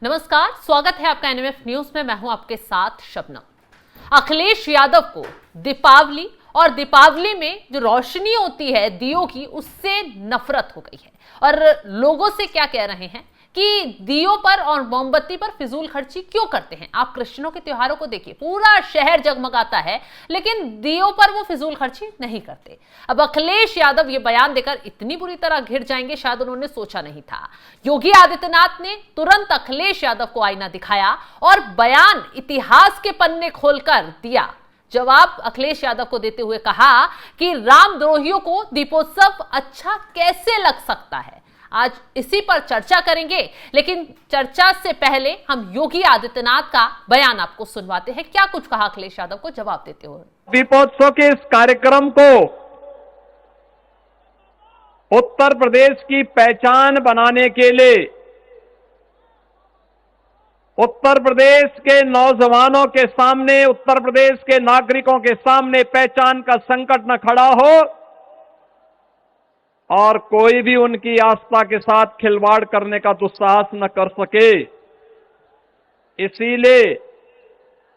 नमस्कार, स्वागत है आपका एनएमएफ न्यूज में। मैं हूं आपके साथ शबनम। अखिलेश यादव को दीपावली और दीपावली में जो रोशनी होती है दियों की, उससे नफरत हो गई है और लोगों से क्या कह रहे हैं कि दियों पर और मोमबत्ती पर फिजूल खर्ची क्यों करते हैं। आप क्रिश्चियनों के त्योहारों को देखिए, पूरा शहर जगमगाता है, लेकिन दियों पर वो फिजूल खर्ची नहीं करते। अब अखिलेश यादव ये बयान देकर इतनी बुरी तरह घिर जाएंगे, शायद उन्होंने सोचा नहीं था। योगी आदित्यनाथ ने तुरंत अखिलेश यादव को आईना दिखाया और बयान इतिहास के पन्ने खोलकर दिया। जवाब अखिलेश यादव को देते हुए कहा कि रामद्रोहियों को दीपोत्सव अच्छा कैसे लग सकता है। आज इसी पर चर्चा करेंगे, लेकिन चर्चा से पहले हम योगी आदित्यनाथ का बयान आपको सुनवाते हैं। क्या कुछ कहा अखिलेश यादव को जवाब देते हुए। दीपोत्सव के इस कार्यक्रम को उत्तर प्रदेश की पहचान बनाने के लिए उत्तर प्रदेश के नौजवानों के सामने, उत्तर प्रदेश के नागरिकों के सामने पहचान का संकट न खड़ा हो और कोई भी उनकी आस्था के साथ खिलवाड़ करने का दुस्साहस न कर सके। इसीलिए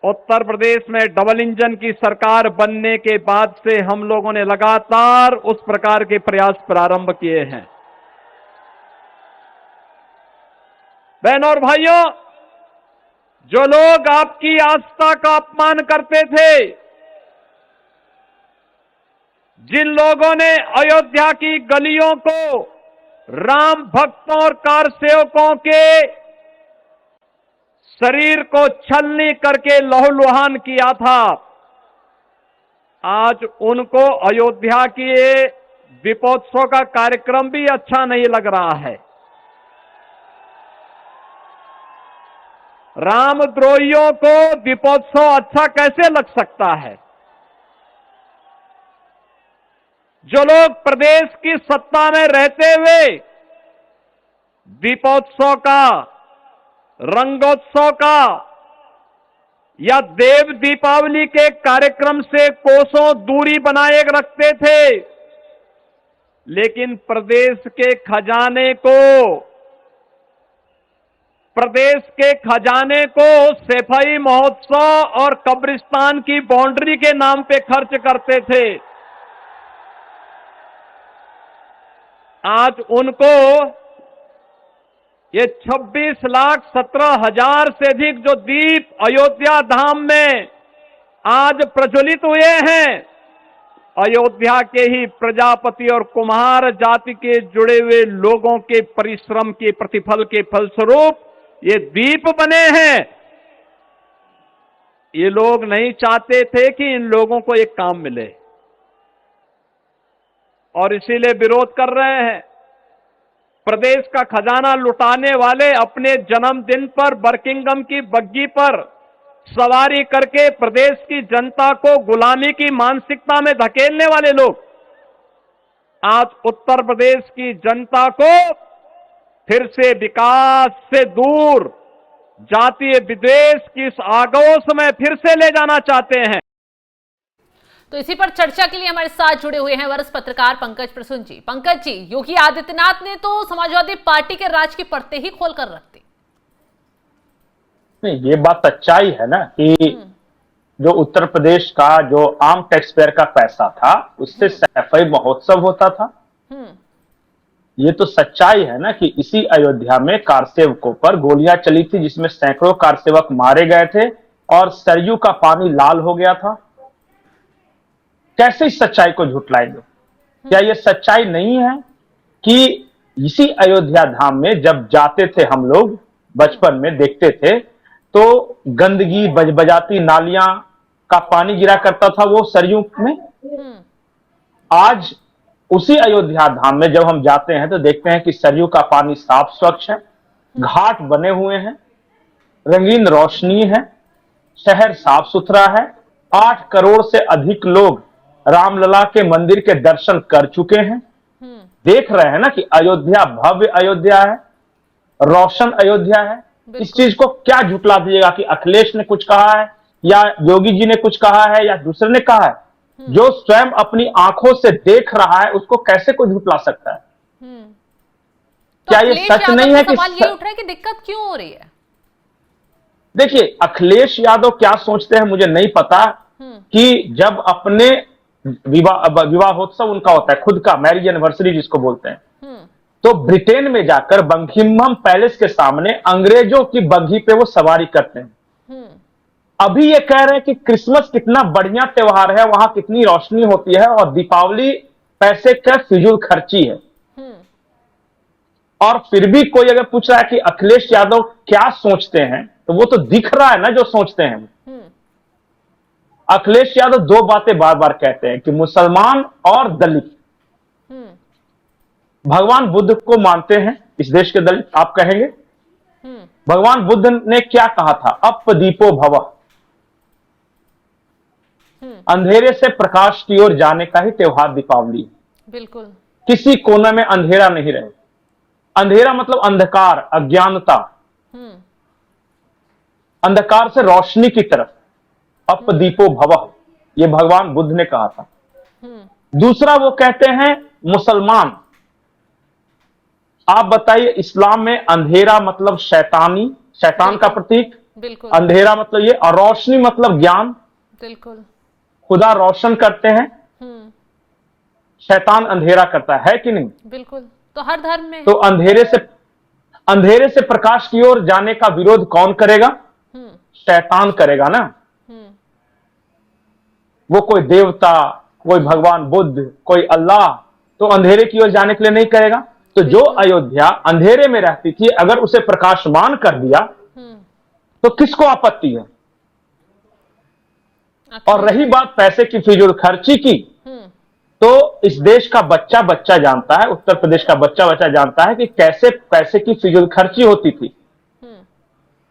उत्तर प्रदेश में डबल इंजन की सरकार बनने के बाद से हम लोगों ने लगातार उस प्रकार के प्रयास प्रारंभ किए हैं। बहनों और भाइयों, जो लोग आपकी आस्था का अपमान करते थे, जिन लोगों ने अयोध्या की गलियों को राम भक्तों और कार सेवकों के शरीर को छलनी करके लहूलुहान किया था, आज उनको अयोध्या की दीपोत्सव का कार्यक्रम भी अच्छा नहीं लग रहा है। रामद्रोहियों को दीपोत्सव अच्छा कैसे लग सकता है। जो लोग प्रदेश की सत्ता में रहते हुए दीपोत्सव का, रंगोत्सव का या देव दीपावली के कार्यक्रम से कोसों दूरी बनाए रखते थे, लेकिन प्रदेश के खजाने को सफाई महोत्सव और कब्रिस्तान की बाउंड्री के नाम पे खर्च करते थे, आज उनको ये 26,17,000 से अधिक जो दीप अयोध्या धाम में आज प्रज्वलित हुए हैं, अयोध्या के ही प्रजापति और कुम्हार जाति के जुड़े हुए लोगों के परिश्रम के प्रतिफल के फलस्वरूप ये दीप बने हैं। ये लोग नहीं चाहते थे कि इन लोगों को एक काम मिले और इसीलिए विरोध कर रहे हैं। प्रदेश का खजाना लुटाने वाले अपने जन्मदिन पर बर्किंघम की बग्गी पर सवारी करके प्रदेश की जनता को गुलामी की मानसिकता में धकेलने वाले लोग आज उत्तर प्रदेश की जनता को फिर से विकास से दूर जातीय विद्वेष की इस आगोश में फिर से ले जाना चाहते हैं। तो इसी पर चर्चा के लिए हमारे साथ जुड़े हुए हैं वरिष्ठ पत्रकार पंकज प्रसून जी। पंकज जी, योगी आदित्यनाथ ने तो समाजवादी पार्टी के राज के पर्दे ही खोलकर रख दी। नहीं, ये बात सच्चाई है ना कि जो उत्तर प्रदेश का जो आम टैक्स पेयर का पैसा था उससे सफाई महोत्सव होता था। ये तो सच्चाई है ना कि इसी अयोध्या में कारसेवकों पर गोलियां चली थी, जिसमें सैकड़ों कारसेवक मारे गए थे और सरयू का पानी लाल हो गया था। कैसे इस सच्चाई को झुटलाएंगे? क्या ये सच्चाई नहीं है कि इसी अयोध्या धाम में जब जाते थे हम लोग बचपन में देखते थे तो गंदगी बजबजाती नालियां का पानी गिरा करता था वो सरयू में। आज उसी अयोध्या धाम में जब हम जाते हैं तो देखते हैं कि सरयू का पानी साफ स्वच्छ है, घाट बने हुए हैं, रंगीन रोशनी है, शहर साफ सुथरा है। 8 करोड़ से अधिक लोग रामलला के मंदिर के दर्शन कर चुके हैं। देख रहे हैं ना कि अयोध्या भव्य अयोध्या है, रोशन अयोध्या है। इस चीज को क्या झुटला दीजिएगा कि अखिलेश ने कुछ कहा है या योगी जी ने कुछ कहा है या दूसरे ने कहा है? जो स्वयं अपनी आंखों से देख रहा है उसको कैसे कोई झुटला सकता है? क्या ये सच नहीं है कि सवाल ये उठ रहा है कि दिक्कत क्यों हो रही है? देखिए अखिलेश यादव क्या सोचते हैं मुझे नहीं पता, कि जब अपने विवाहोत्सव उनका होता है खुद का, मैरिज एनिवर्सरी जिसको बोलते हैं, तो ब्रिटेन में जाकर बकिंघम पैलेस के सामने अंग्रेजों की बग्घी पे वो सवारी करते हैं। अभी ये कह रहे हैं कि क्रिसमस कितना बढ़िया त्योहार है, वहां कितनी रोशनी होती है, और दीपावली पैसे का फिजूल खर्ची है। और फिर भी कोई अगर पूछ रहा है कि अखिलेश यादव क्या सोचते हैं, तो वो तो दिख रहा है ना जो सोचते हैं। अखिलेश यादव दो बातें बार बार कहते हैं कि मुसलमान और दलित, भगवान बुद्ध को मानते हैं इस देश के दलित, आप कहेंगे भगवान बुद्ध ने क्या कहा था, अपदीपो भवः, अंधेरे से प्रकाश की ओर जाने का ही त्योहार दीपावली है। बिल्कुल, किसी कोने में अंधेरा नहीं रहे। अंधेरा मतलब अंधकार, अज्ञानता, अंधकार से रोशनी की तरफ, अपदीपो भवः, ये भगवान बुद्ध ने कहा था। दूसरा वो कहते हैं मुसलमान, आप बताइए इस्लाम में अंधेरा मतलब शैतानी, शैतान का प्रतीक, बिल्कुल, अंधेरा मतलब ये, और रोशनी मतलब ज्ञान, बिल्कुल, खुदा रोशन करते हैं, शैतान अंधेरा करता है कि नहीं? बिल्कुल, तो हर धर्म में। तो अंधेरे से प्रकाश की ओर जाने का विरोध कौन करेगा? शैतान करेगा ना। वो कोई देवता, कोई भगवान बुद्ध, कोई अल्लाह तो अंधेरे की ओर जाने के लिए नहीं करेगा। तो जो अयोध्या अंधेरे में रहती थी, अगर उसे प्रकाशमान कर दिया तो किसको आपत्ति है? और रही बात पैसे की फिजूल खर्ची की, तो इस देश का बच्चा बच्चा जानता है, उत्तर प्रदेश का बच्चा बच्चा जानता है कि कैसे पैसे की फिजूल खर्ची होती थी।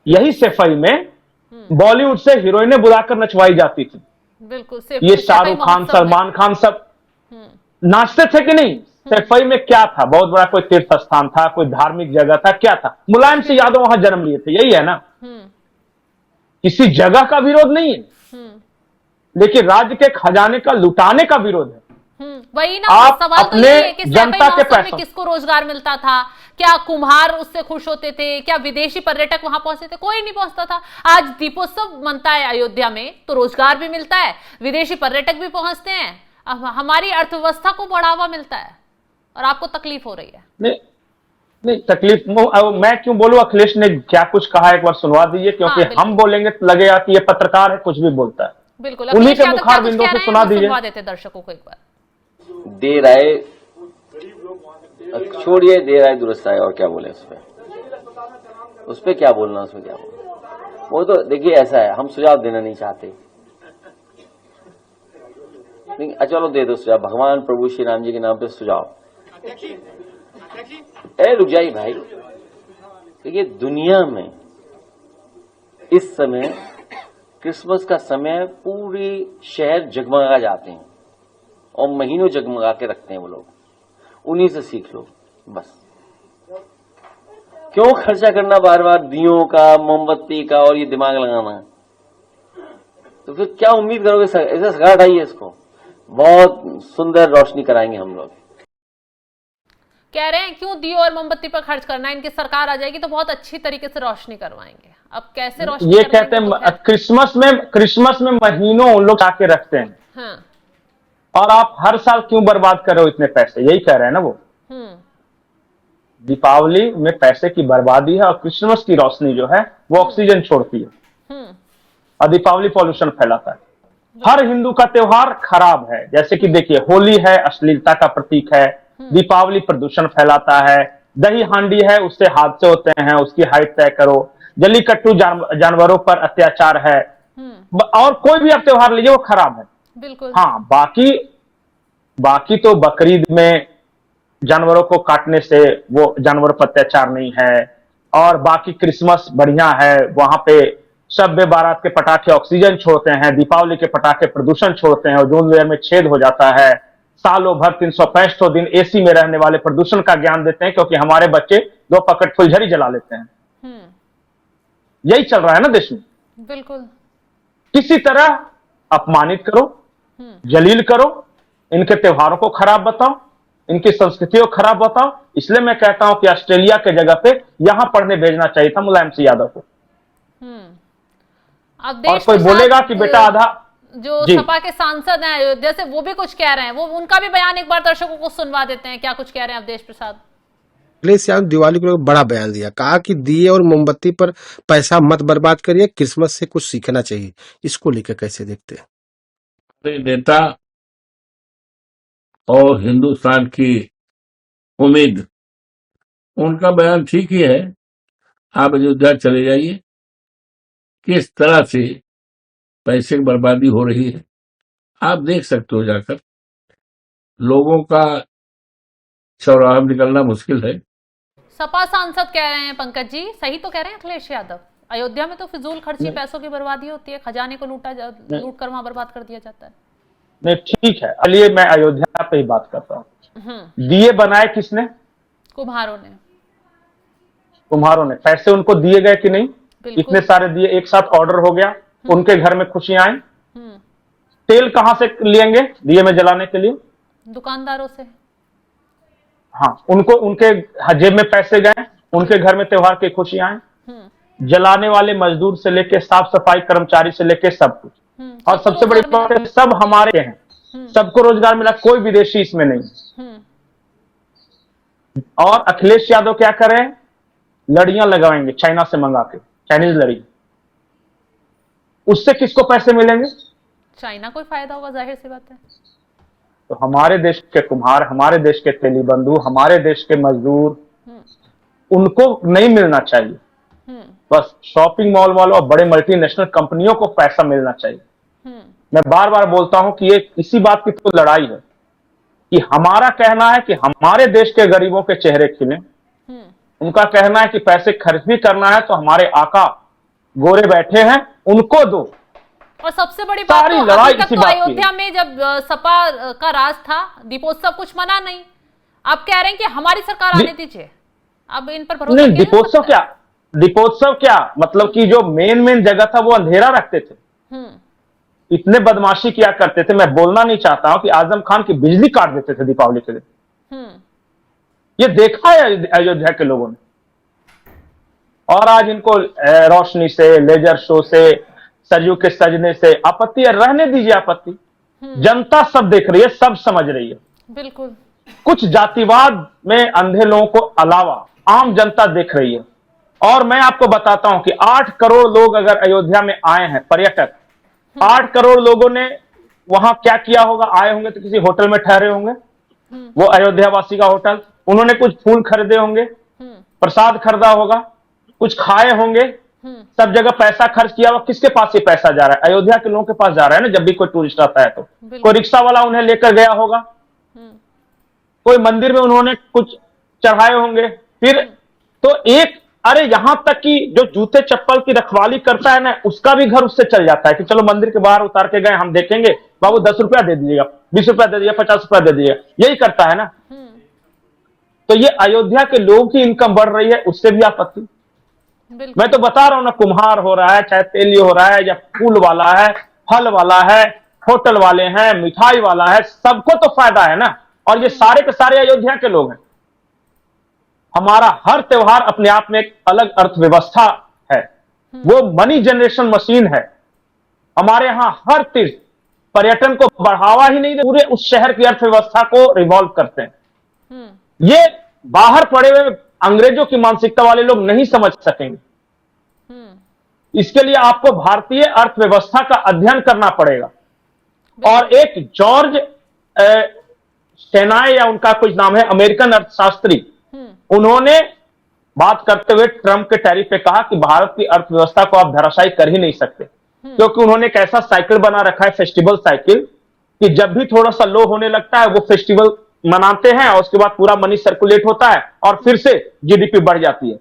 यही सफाई में बॉलीवुड से हीरोइनें बुलाकर नचवाई जाती थी। बिल्कुल, ये शाहरुख खान, सलमान खान सब नाचते थे कि नहीं? सफाई में क्या था? बहुत बड़ा कोई तीर्थ स्थान था, कोई धार्मिक जगह था, क्या था? मुलायम सिंह यादव वहां जन्म लिए थे, यही है ना। किसी जगह का विरोध नहीं है, लेकिन राज्य के खजाने का लुटाने का विरोध है। वही ना, आप सवाल तो अपने ये है कि जनता के पैसे में किसको रोजगार मिलता था? क्या कुम्हार उससे खुश होते थे? क्या विदेशी पर्यटक वहां पहुंचते थे? कोई नहीं पहुंचता था। आज दीपोत्सव मनता है अयोध्या में तो रोजगार भी मिलता है, विदेशी पर्यटक भी पहुंचते हैं, हमारी अर्थव्यवस्था को बढ़ावा मिलता है, और आपको तकलीफ हो रही है। नहीं तकलीफ मैं क्यों बोलूं? अखिलेश ने क्या कुछ कहा एक बार सुनवा दीजिए, क्योंकि हम बोलेंगे तो लगेगा कि ये पत्रकार है, कुछ भी बोलता है। बिल्कुल, उन्हीं के मुखार बिंदु से सुना दीजिए। सुनवा देते दर्शकों को एक बार। देर आए, छोड़िए, देर आए दुरुस्त आए, और क्या बोले उस पर क्या बोलना, उसमें क्या बोलना। वो तो देखिए ऐसा है, हम सुझाव देना नहीं चाहते, चलो दे दो सुझाव, भगवान प्रभु श्री राम जी के नाम पे सुझाव। रुक जाइए भाई, देखिए दुनिया में इस समय क्रिसमस का समय पूरी शहर जगमगा जाते हैं और महीनों जगमगा के रखते हैं वो लोग, उन्हीं से सीख लो बस। क्यों खर्चा करना बार बार दियों का, मोमबत्ती का, और ये दिमाग लगाना? तो फिर क्या उम्मीद करोगे? ऐसे सगा हटाइए इसको, बहुत सुंदर रोशनी कराएंगे हम लोग। कह रहे हैं क्यों दियो और मोमबत्ती पर खर्च करना, इनकी सरकार आ जाएगी तो बहुत अच्छी तरीके से रोशनी करवाएंगे। अब कैसे रोशनी? ये कहते हैं क्रिसमस में महीनों उन लोग आके रखते हैं। हाँ। और आप हर साल क्यों बर्बाद कर रहे हो इतने पैसे? यही कह रहे हैं ना वो। दीपावली में पैसे की बर्बादी है, और क्रिसमस की रोशनी जो है वो ऑक्सीजन छोड़ती है, और दीपावली पॉल्यूशन फैलाता है। हर हिंदू का त्योहार खराब है। जैसे कि देखिए, होली है, अश्लीलता का प्रतीक है, दीपावली प्रदूषण फैलाता है, दही हांडी है, उससे हादसे होते हैं, उसकी हाइट तय करो, जलीकट्टू जानवरों पर अत्याचार है, और कोई भी आप त्योहार लीजिए वो खराब है। बिल्कुल। हाँ, बाकी तो बकरीद में जानवरों को काटने से वो जानवर पर अत्याचार नहीं है, और बाकी क्रिसमस बढ़िया है, वहां पे शब बारात के पटाखे ऑक्सीजन छोड़ते हैं, दीपावली के पटाखे प्रदूषण छोड़ते हैं, और जून लेयर में छेद हो जाता है। सालों भर 365 दिन एसी में रहने वाले प्रदूषण का ज्ञान देते हैं, क्योंकि हमारे बच्चे 2 पकड़ फुलझड़ी जला लेते हैं। यही चल रहा है ना देश में। बिल्कुल। किसी तरह अपमानित करो, जलील करो, इनके त्योहारों को खराब बताओ, इनकी संस्कृति को खराब बताओ। इसलिए मैं कहता हूं कि ऑस्ट्रेलिया के जगह पे यहां पढ़ने भेजना चाहिए था मुलायम सिंह यादव को। अब और देश कोई प्रसाद बोलेगा कि बेटा आधा, जो जी। सपा के सांसद हैं अयोध्या से, वो भी कुछ कह रहे हैं, वो उनका भी बयान एक बार दर्शकों को सुनवा देते हैं, क्या कुछ कह रहे हैं अवधेश प्रसाद। अखिलेश यादव दिवाली को बड़ा बयान दिया, कहा कि दिए और मोमबत्ती पर पैसा मत बर्बाद करिए, क्रिसमस से कुछ सीखना चाहिए। इसको लेकर कैसे देखते हैं? नेता और हिंदुस्तान की उम्मीद, उनका बयान ठीक ही है। आप अयोध्या चले जाइए, किस तरह से पैसे की बर्बादी हो रही है आप देख सकते हो जाकर। लोगों का चौराहा निकलना मुश्किल है। सपा सांसद कह रहे हैं पंकज जी, सही तो कह रहे हैं अखिलेश यादव, अयोध्या में तो फिजूल खर्ची, पैसों की बर्बादी होती है, खजाने को लूट कर वहां बर्बाद कर दिया जाता है। नहीं ठीक है, चलिए मैं अयोध्या पे ही बात करता हूँ। दिए बनाए किसने? कुम्हारों ने। कुम्हारों ने। पैसे उनको दिए गए कि नहीं? इतने सारे दिए एक साथ ऑर्डर हो गया, उनके घर में खुशियां आई। तेल कहां से लेंगे दिए में जलाने के लिए? दुकानदारों से। हाँ, उनको उनके जेब में पैसे गए, उनके घर में त्योहार की खुशियां आई। जलाने वाले मजदूर से लेके साफ सफाई कर्मचारी से लेके सब कुछ। और सबसे बड़ी बात है, सब हमारे हैं, सबको रोजगार मिला, कोई विदेशी इसमें नहीं। और अखिलेश यादव क्या करें? लड़ियां लगाएंगे चाइना से मंगा के, चाइनीज लड़ी। उससे किसको पैसे मिलेंगे? चाइना को फायदा होगा, जाहिर सी बात है। तो हमारे देश के कुम्हार, हमारे देश के तेली बंधु, हमारे देश के मजदूर, उनको नहीं मिलना चाहिए। बस शॉपिंग मॉल वालों और बड़े मल्टीनेशनल कंपनियों को पैसा मिलना चाहिए। मैं बार बार बोलता हूं कि ये इसी बात की तो लड़ाई है कि हमारा कहना है कि हमारे देश के गरीबों के चेहरे खिले, उनका कहना है कि पैसे खर्च भी करना है तो हमारे आका गोरे बैठे हैं उनको दो। और सबसे बड़ी बात तो अभी तक तो अयोध्या में जब सपा का राज था, दीपोत्सव कुछ मना नहीं। आप कह रहे हैं कि हमारी सरकार आने दीजिए, अब इन पर भरोसा नहीं। दीपोत्सव क्या मतलब कि जो मेन जगह था वो अंधेरा रखते थे, इतने बदमाशी किया करते थे। मैं बोलना नहीं चाहता हूं कि आजम खान की बिजली काट देते थे दीपावली के दिन। ये देखा है अयोध्या के लोगों ने। और आज इनको रोशनी से, लेजर शो से, सरयू के सजने से आपत्ति है। रहने दीजिए आपत्ति, जनता सब देख रही है, सब समझ रही है। बिल्कुल। कुछ जातिवाद में अंधे लोगों को अलावा आम जनता देख रही है। और मैं आपको बताता हूं कि 8 करोड़ लोग अगर अयोध्या में आए हैं, पर्यटक 8 करोड़ लोगों ने वहां क्या किया होगा? आए होंगे तो किसी होटल में ठहरे होंगे, वो अयोध्या वासी का होटल। उन्होंने कुछ फूल खरीदे होंगे, प्रसाद खरीदा होगा, कुछ खाए होंगे, सब जगह पैसा खर्च किया हुआ। किसके पास ये पैसा जा रहा है? अयोध्या के लोगों के पास जा रहा है ना। जब भी कोई टूरिस्ट आता है तो कोई रिक्शा वाला उन्हें लेकर गया होगा, कोई मंदिर में उन्होंने कुछ चढ़ाए होंगे। फिर तो एक, अरे यहां तक कि जो जूते चप्पल की रखवाली करता है ना, उसका भी घर उससे चल जाता है कि चलो मंदिर के बाहर उतार के गए, हम देखेंगे, बाबू 10 रुपया दे दीजिएगा, 20 रुपया दे दीजिएगा, 50 रुपया दे दीजिएगा, यही करता है ना। तो ये अयोध्या के लोगों की इनकम बढ़ रही है, उससे भी आपत्ति। मैं तो बता रहा हूं ना, कुम्हार हो रहा है, चाहे तेली हो रहा है, या फूल वाला है, फल वाला है, होटल वाले हैं, मिठाई वाला है, सबको तो फायदा है ना। और ये सारे के सारे अयोध्या के लोग हैं। हमारा हर त्योहार अपने आप में एक अलग अर्थव्यवस्था है, वो मनी जनरेशन मशीन है। हमारे यहां हर तीर्थ पर्यटन को बढ़ावा ही नहीं दे, पूरे उस शहर की अर्थव्यवस्था को रिवॉल्व करते हैं। ये बाहर पड़े हुए अंग्रेजों की मानसिकता वाले लोग नहीं समझ सकेंगे। इसके लिए आपको भारतीय अर्थव्यवस्था का अध्ययन करना पड़ेगा। और एक जॉर्ज सेनाए, या उनका कुछ नाम है, अमेरिकन अर्थशास्त्री, उन्होंने बात करते हुए ट्रंप के टैरिफ पे कहा कि भारत की अर्थव्यवस्था को आप धराशायी कर ही नहीं सकते, क्योंकि उन्होंने एक ऐसा साइकिल बना रखा है, फेस्टिवल साइकिल, कि जब भी थोड़ा सा लो होने लगता है वो फेस्टिवल मनाते हैं और उसके बाद पूरा मनी सर्कुलेट होता है और फिर से जीडीपी बढ़ जाती है।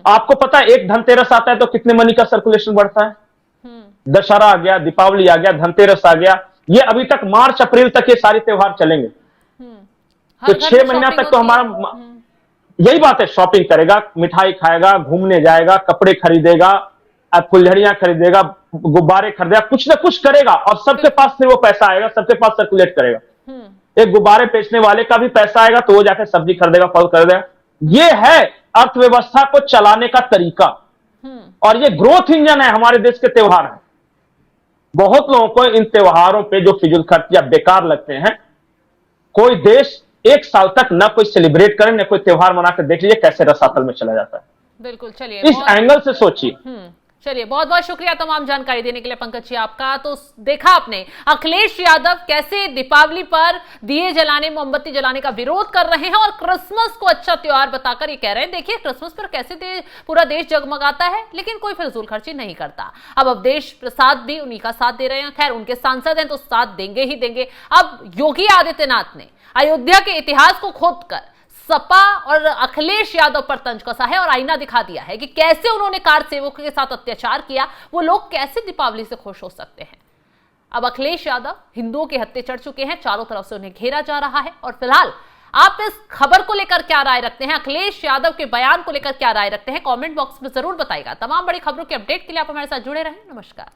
आपको पता है एक धनतेरस आता है तो कितने मनी का सर्कुलेशन बढ़ता है? दशहरा आ गया, दीपावली आ गया, धनतेरस आ गया, ये अभी तक मार्च अप्रैल तक ये सारे त्योहार चलेंगे। तो 6 महीना तक तो हमारा यही बात है, शॉपिंग करेगा, मिठाई खाएगा, घूमने जाएगा, कपड़े खरीदेगा, फुलझड़ियां खरीदेगा, गुब्बारे खरीदेगा, कुछ ना कुछ करेगा और सबके पास फिर वो पैसा आएगा, सबके पास सर्कुलेट करेगा। एक गुब्बारे बेचने वाले का भी पैसा आएगा तो वो जाकर सब्जी खरीदेगा, फल खरीदेगा। ये है अर्थव्यवस्था को चलाने का तरीका। और ये ग्रोथ इंजन है हमारे देश के त्योहार है। बहुत लोगों को इन त्योहारों पे जो फिजूल खर्चियां बेकार लगते हैं, कोई देश एक साल तक न कोई सेलिब्रेट करे न कोई त्योहार मनाकर देख लीजिए कैसे रसातल में चला जाता है। बिल्कुल, चलिए इस एंगल से सोचिए। चलिए, बहुत बहुत शुक्रिया तमाम जानकारी देने के लिए पंकज जी आपका। तो देखा आपने अखिलेश यादव कैसे दीपावली पर दिए जलाने, मोमबत्ती जलाने का विरोध कर रहे हैं और क्रिसमस को अच्छा त्योहार बताकर ये कह रहे हैं देखिए क्रिसमस पर कैसे पूरा देश जगमगाता है, लेकिन कोई फिजूल खर्ची नहीं करता। अब अवधेश प्रसाद भी उन्हीं का साथ दे रहे हैं, खैर उनके सांसद हैं तो साथ देंगे ही देंगे। अब योगी आदित्यनाथ ने अयोध्या के इतिहास को खोदकर सपा और अखिलेश यादव पर तंज कसा है और आईना दिखा दिया है कि कैसे उन्होंने कार सेवकों के साथ अत्याचार किया, वो लोग कैसे दीपावली से खुश हो सकते हैं। अब अखिलेश यादव हिंदुओं के हत्थे चढ़ चुके हैं, चारों तरफ से उन्हें घेरा जा रहा है। और फिलहाल आप इस खबर को लेकर क्या राय रखते हैं, अखिलेश यादव के बयान को लेकर क्या राय रखते हैं, कमेंट बॉक्स में जरूर बताइएगा। तमाम बड़ी खबरों के अपडेट के लिए आप हमारे साथ जुड़े रहें। नमस्कार।